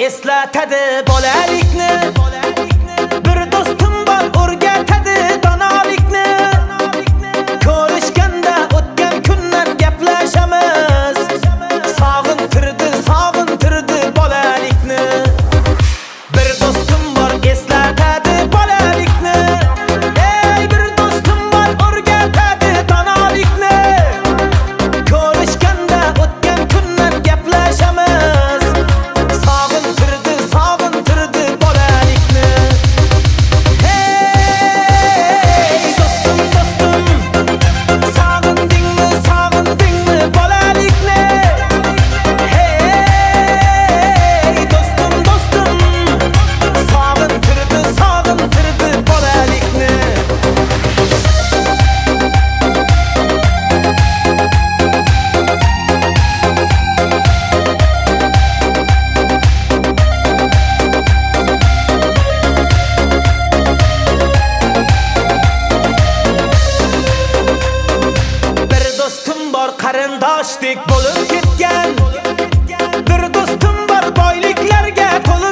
eslatadi bolalikni. Bir do'stim bor o'rgatadi donolikni. Ko'rishganda o'tgan kundan gaplashamiz. Sog'intirdi bolalikni. Bir do'stim bor eslatadi bolalikni. Ey bir do'stim bor o'rgatadi donolikni. Ko'rishganda o'tgan kundan gaplashamiz. Sog'intirdi bolalikni. Hey do'stim, sog'indingmi bolalikni? Hey do'stim, sog'intirdi bolalikni. Bir do'stim bor qarindoshdek bo'lib ketgan. Bir do'stim bor boyliklarga to'lib